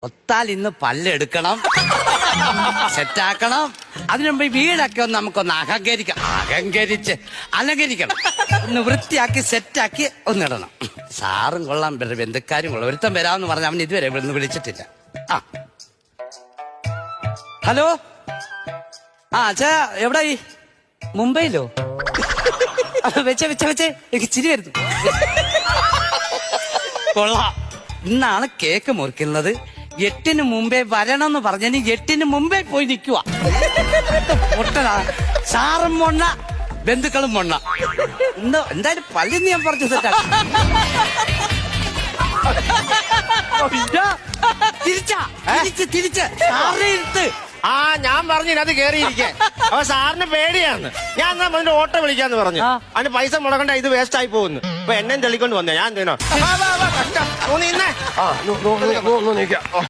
ഒത്താൽ ഇന്ന് പല്ലെടുക്കണം, സെറ്റാക്കണം. അതിനുമുമ്പ് ഈ വീടൊക്കെ ഒന്ന് നമുക്കൊന്ന് അലങ്കരിക്കണം, ഒന്ന് വൃത്തിയാക്കി സെറ്റാക്കി ഒന്നിടണം. സാറും കൊള്ളാം, ബന്ധുക്കാരും കൊള്ളാം. ഒരുത്തം വരാമെന്ന് പറഞ്ഞ അവൻ ഇതുവരെ ഇവിടെ നിന്ന് വിളിച്ചിട്ടില്ല. ആ ഹലോ, ആ അച്ഛാ എവിടായി? മുംബൈയിലോ? വെച്ചേ എനിക്ക് ചിരി വരുന്നു. കൊള്ളാം. ഇന്നാണ് കേക്ക് മുറിക്കുന്നത്. 8-ന് മുമ്പേ വരണമെന്ന് പറഞ്ഞതിന് 8-ന് മുമ്പേ പോയി നിൽക്കുക. പൊട്ടനാ. സാറും മൊണ്ണ, ബന്ധുക്കളും മൊണ്ണ. എന്തായാലും പള്ളിന്ന് ഞാൻ പറഞ്ഞു സെറ്റാ. തിരിച്ച് സാറിനെ ഇരുത്ത്. ആ ഞാൻ പറഞ്ഞു അത് കേറിയിരിക്കേ. അപ്പൊ സാറിന് പേടിയാന്ന്. ഞാൻ എന്നാ അതിന്റെ ഓട്ടോ വിളിക്കാന്ന് പറഞ്ഞു. അതിന് പൈസ മുടക്കണ്ട, ഇത് വേസ്റ്റ് ആയി പോകുന്നു. അപ്പൊ എന്നെ തെളിക്കൊണ്ട് വന്നേ. ഞാൻ എന്തിനോ കഷ്ടം.